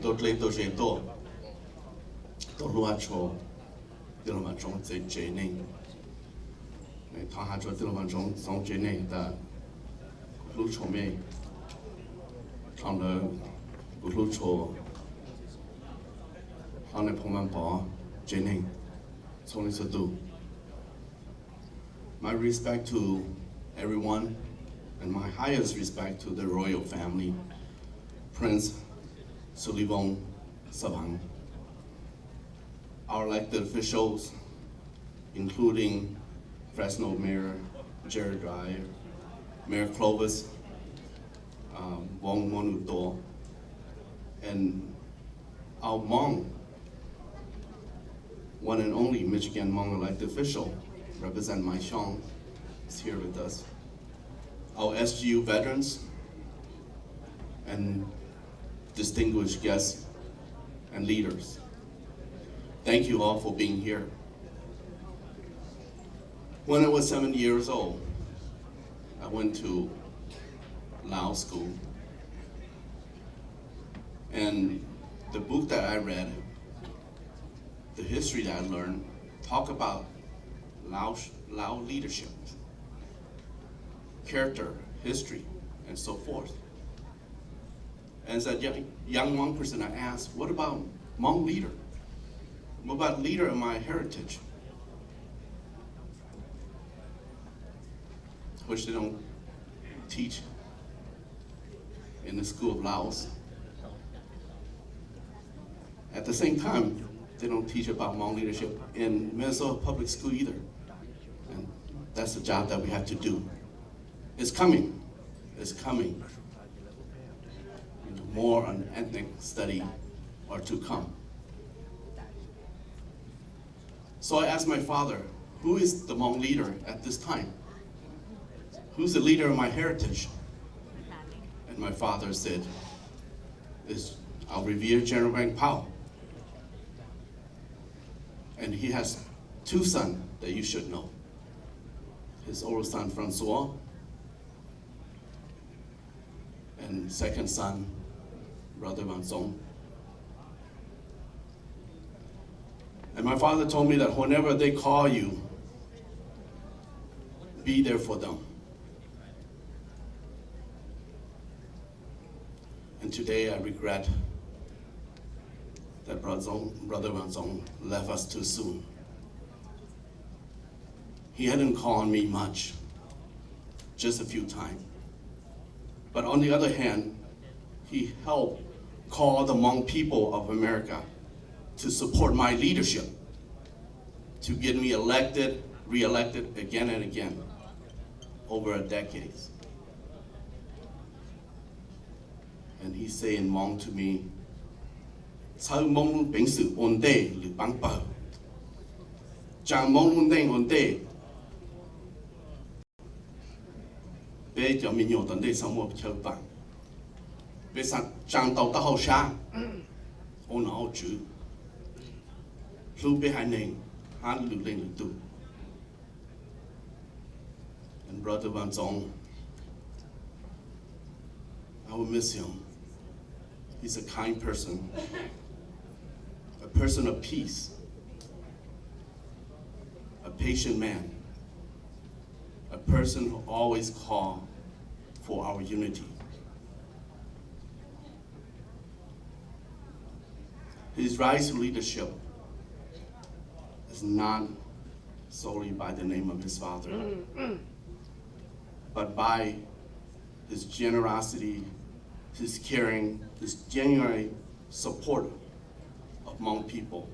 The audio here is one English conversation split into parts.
tốt lên tôi sẽ tổ tổ loa cho từ mà trong chế này thằng hai cho từ mà trong chế này ta lúc cho mày trong đó lúc cho anh em phong man bỏ chế này xong rồi sẽ tu. My respect to everyone, and my highest respect to the royal family, Prince Sullivan Sabang, our elected officials, including Fresno Mayor Jared Dyer, Mayor Clovis, Wong Monuto, and our Hmong, one and only Michigan Hmong elected official, Represent Mai Xiong, is here with us. Our SGU veterans and distinguished guests and leaders. Thank you all for being here. When I was 7 years old, I went to Lao school. And the book that I read, the history that I learned, talk about Lao leadership, character, history, and so forth. And as a young Hmong person, I asked, what about Hmong leader? What about leader of my heritage? Which they don't teach in the School of Laos. At the same time, they don't teach about Hmong leadership in Minnesota public school either. And that's the job that we have to do. It's coming. It's coming. More on ethnic study are to come. So I asked my father, who is the Hmong leader at this time? Who's the leader of my heritage? And my father said, it's our revered General Vang Pao. And he has two sons that you should know. His oldest son, Francois, and second son, Brother Wachong. And my father told me that whenever they call you, be there for them. And today I regret that Brother Wachong left us too soon. He hadn't called me much, just a few times. But on the other hand, he helped call the Hmong people of America to support my leadership, to get me elected, re-elected again and again, over a decade. And he said in Hmong to me, Txhawb Wachong Vang Lub Bang Bao. Txhawb Wachong Vang Lub. Bé cho mình nhiều tấn đề sống một chơi vàng. Bé sẵn trang tàu ta hậu xa. Ô nó hậu chữ. Lưu bé hai nền. Hát lưu lên lưu tụ. And Brother Wachong, I will miss him. He's a kind person. A person of peace. A patient man. A person who always calls for our unity. His rise to leadership is not solely by the name of his father, but by his generosity, his caring, his genuine support of Hmong people,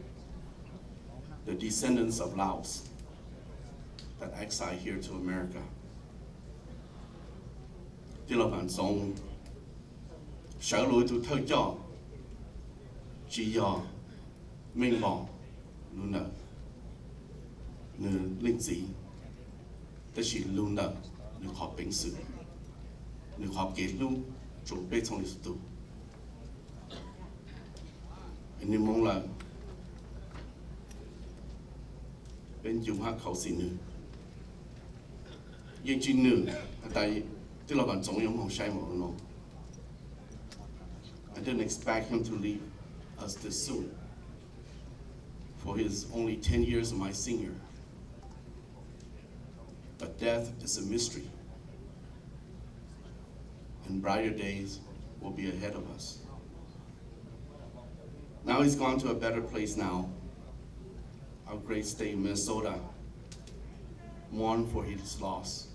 the descendants of Laos that exiled here to America. Txhawb Wachong, sở lối tu thơ cho, chỉ do minh bỏ, lưu nợ, nữ linh dị, tất chỉ lưu nợ, nữ khó bình sự, nữ khó kết lưu, chủ bê trong lịch sử. Anh mong là bên dùng hát khẩu xin nữ. Nhưng chỉ nữ, tại Txhawb Wachong không sai một nó. didn't expect him to leave us this soon, for he is only 10 years my senior. But death is a mystery, and brighter days will be ahead of us. Now he's gone to a better place now. Our great state, Minnesota, mourn for his loss.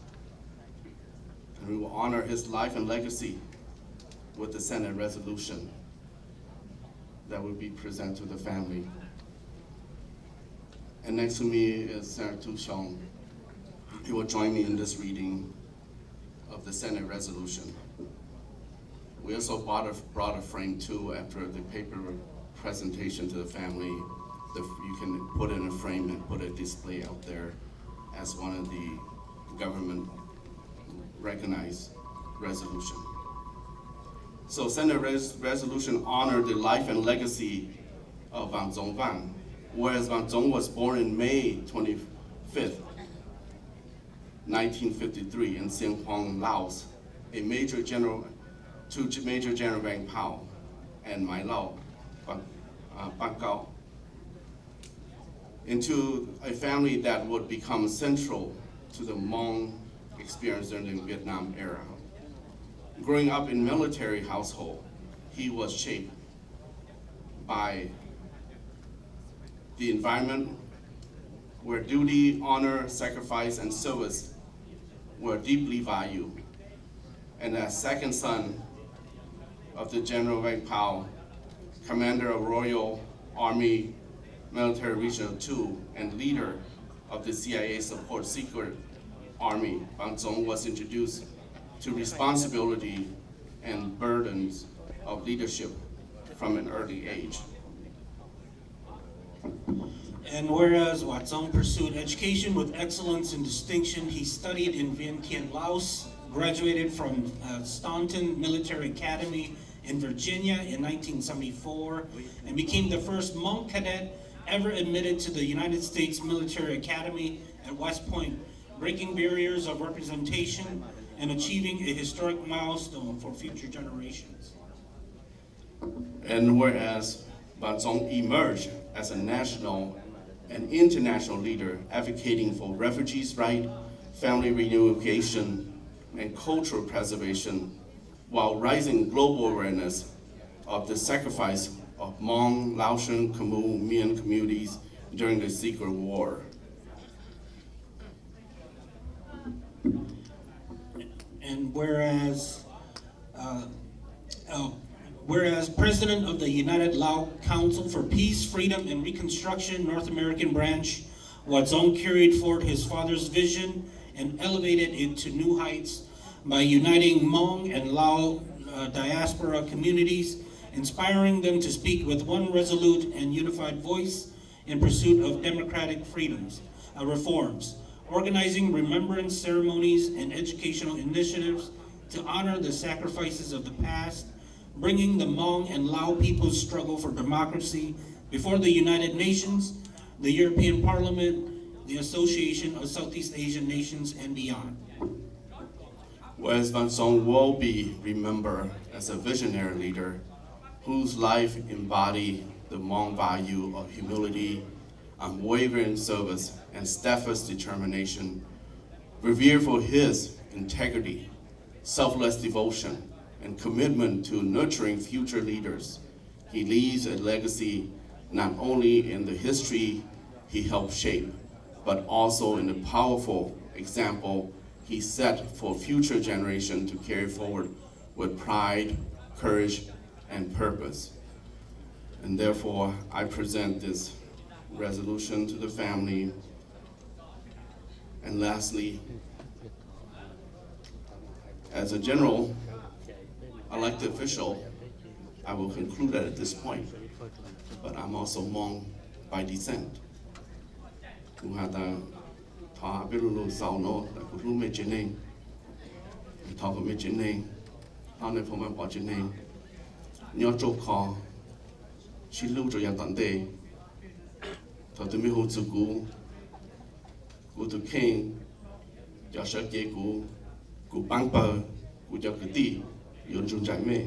And we will honor his life and legacy with the Senate resolution that will be presented to the family. And next to me is Sen Tou Xiong. He will join me in this reading of the Senate resolution. We also brought a frame too after the paper presentation to the family. You can put in a frame and put a display out there as one of the government recognized resolution. So Senate resolution honored the life and legacy of Wachong Vang, whereas Wachong was born in May 25th, 1953 in Sen Huang, Laos, a major general to Major General Vang Pao and my Lao Ban Gao, into a family that would become central to the Hmong experience during the Vietnam era. Growing up in military household, he was shaped by the environment where duty, honor, sacrifice, and service were deeply valued. And as second son of the General Vang Pao, commander of Royal Army Military Regional 2 and leader of the CIA Support Secret Army, Wachong was introduced to responsibility and burdens of leadership from an early age. And whereas Wachong pursued education with excellence and distinction, he studied in Vientiane, Laos, graduated from Staunton Military Academy in Virginia in 1974, and became the first Hmong cadet ever admitted to the United States Military Academy at West Point, breaking barriers of representation and achieving a historic milestone for future generations. And whereas Wachong emerged as a national and international leader advocating for refugees' rights, family reunification, and cultural preservation, while raising global awareness of the sacrifice of Hmong, Laotian, Khmer, Mien communities during the Secret War. And whereas President of the United Lao Council for Peace, Freedom, and Reconstruction North American Branch, Wachong carried forward his father's vision and elevated it to new heights by uniting Hmong and Lao diaspora communities, inspiring them to speak with one resolute and unified voice in pursuit of democratic reforms, organizing remembrance ceremonies and educational initiatives to honor the sacrifices of the past, bringing the Hmong and Lao people's struggle for democracy before the United Nations, the European Parliament, the Association of Southeast Asian Nations, and beyond. Whereas Wachong will be remembered as a visionary leader whose life embodied the Hmong value of humility, unwavering service, and steadfast determination, revered for his integrity, selfless devotion, and commitment to nurturing future leaders. He leaves a legacy not only in the history he helped shape, but also in the powerful example he set for future generations to carry forward with pride, courage, and purpose. And therefore, I present this resolution to the family. And lastly, as a general elected official, I will conclude at this point, but I'm also Hmong by descent. Talk nhớ trâu kho chỉ lưu cho dân tận đề thọ tụi mình hỗ trợ cú tụi khen cho sở chế cú băng bờ cú cho cái tì yon chung trái mê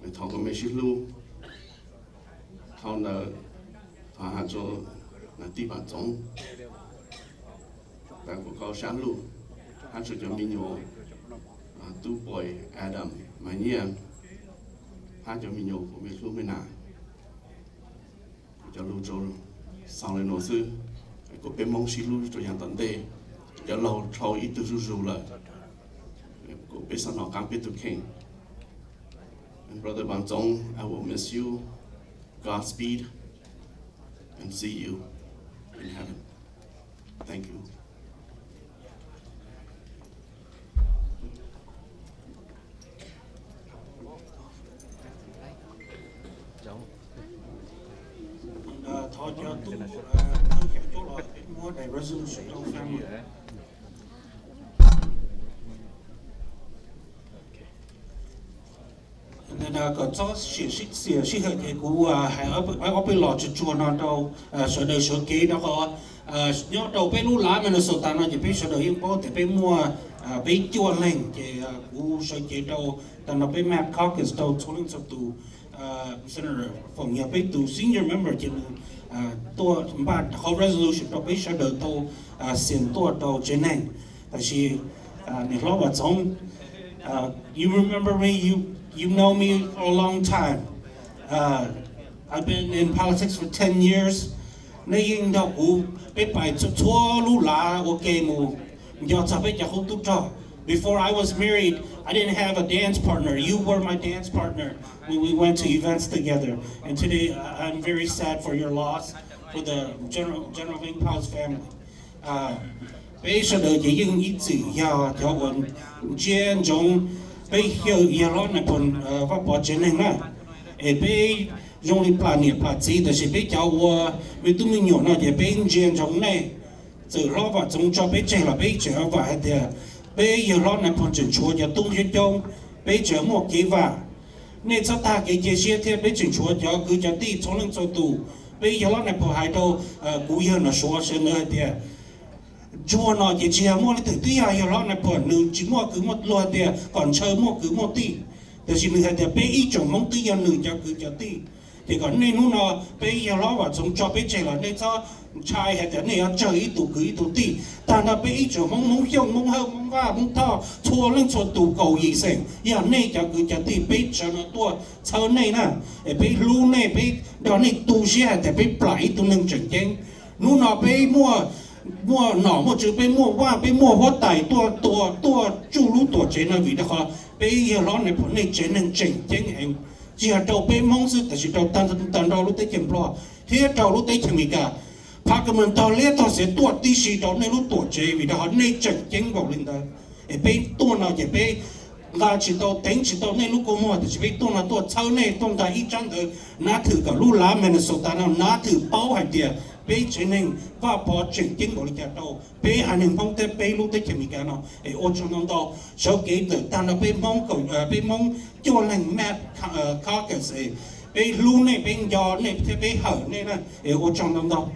mình thọ cái mấy xí lu thọ là thọ hạt cho là tí bản giống và của câu sáng lu hạt cho mình nhiều tu bồi Adam mà nhiên hạt cho mình nhiều của mình lu mới nà cho lu cho sau này nó sư có bên mong xí lu cho nhà tận đây cho lâu sau ít tu rù lại có bên sau nó cam bên tu king. And Brother Vang Zong, I will miss you. Godspeed, and see you in heaven. Thank you. Thọ cho tu chỗ là mua đại resolution trong family. Nên có cho sĩ hệ cái cú hay ở bên lò chùa nó đâu sở đời sở kế đó có nhớ đầu bên lú lá mình sở ta nó chỉ biết sở đời yên bố thì bên mua bên chùa lên thì cú sở kế đâu ta nó bên map caucus đâu số lượng số tù Senator Fong nhà bên tù senior member thì tôi ba họ resolution đâu bên sở đời đâu xin tôi đâu trên này tại vì này lo vào trong you remember me You know me for a long time. I've been in politics for 10 years. Nên đâu cũng biết bài chua lú lá ok mù. Giờ sao biết không tu cho. Before I was married, I didn't have a dance partner. You were my dance partner when we went to events together. And today, I'm very sad for your loss, for the General Vang Pao's family. Bây giờ đời chỉ những ít gì cho bọn chiến trong bây giờ Iran này còn và bỏ chiến này nè, bây dùng đi plan gì thì bây giờ vì tụi mình nhỏ nó thì bây chiến trong này, từ đó vào trong cho bây giờ là bây giờ và thì bây giờ Iran này còn chuyển chúa cho tung cho trong bây giờ một cái và nên sao ta cái gì thì bây giờ chúa cho cứ cho đi trong lần sau tù bây giờ Iran này bỏ hai đâu cú giờ nó xóa sẽ nữa thì chúa nó chỉ mua lấy từ tuy hay là nó còn nương chỉ mua cứ một loa thì còn chơi mua cứ một tí,แต่สิ่งที่แต่ไปอีกจงมองตีอย่างหนึ่งจะคือจะตีแต่ก่อนในนู้นเราไปอย่างเราว่าจงจอบไปเจอในเจ้าชายแต่เนี่ยเจออีตัวคืออีตัวตีแต่เราไปอีกจงมองเหี้ยงมองเฮามองว่ามองท่อชัวเรื่องชัวตัวเก่าอีเสียงอย่างนี้จะคือจะตีไปเจอตัวเช่าในน่ะไปรู้ในไปเดี๋ยวนี้ตัวเสียแต่ไปปล่อยตัวหนึ่งจังเจงนู้นเราไปมั่วหน่อมั่วจือไปมั่วว่าไปมั่วหัวไตตัวจูรู้ตัวเจนวิธีเขาไปเยอะร้อนในผลในเจนเจ๋งเองจีฮะเราไปมองซึ่งแต่จีเราตันเรารู้ได้เข็มปลอที่เรารู้ได้เข็มอีกอะพักมันตอนเลี้ยตอนเสียตัวที่สีเราในรู้ตัวเจวิธีเขาในเจ๋งเจ๋งบอกเลยนะไปตัวเราจะไปลาจีเราเต็งจีเราในรู้กูมั่วแต่จีไปตัวเราตัวเช่าในต้องได้อีจังเถอะน้าถือกับรู้ล้ามันสุดตาเราน้าถือเป้าให้เดียbây giờ nên và bỏ chuyện chính của lịch đâu bây hành hình phong tế bây lúc tới chừng cái nó ô trong năm đó sau khi từ ta nó bây mong cầu bây mong cho lành mẹ khó cái gì bây lúc này bây giờ này bây hở này nè ô trong năm đó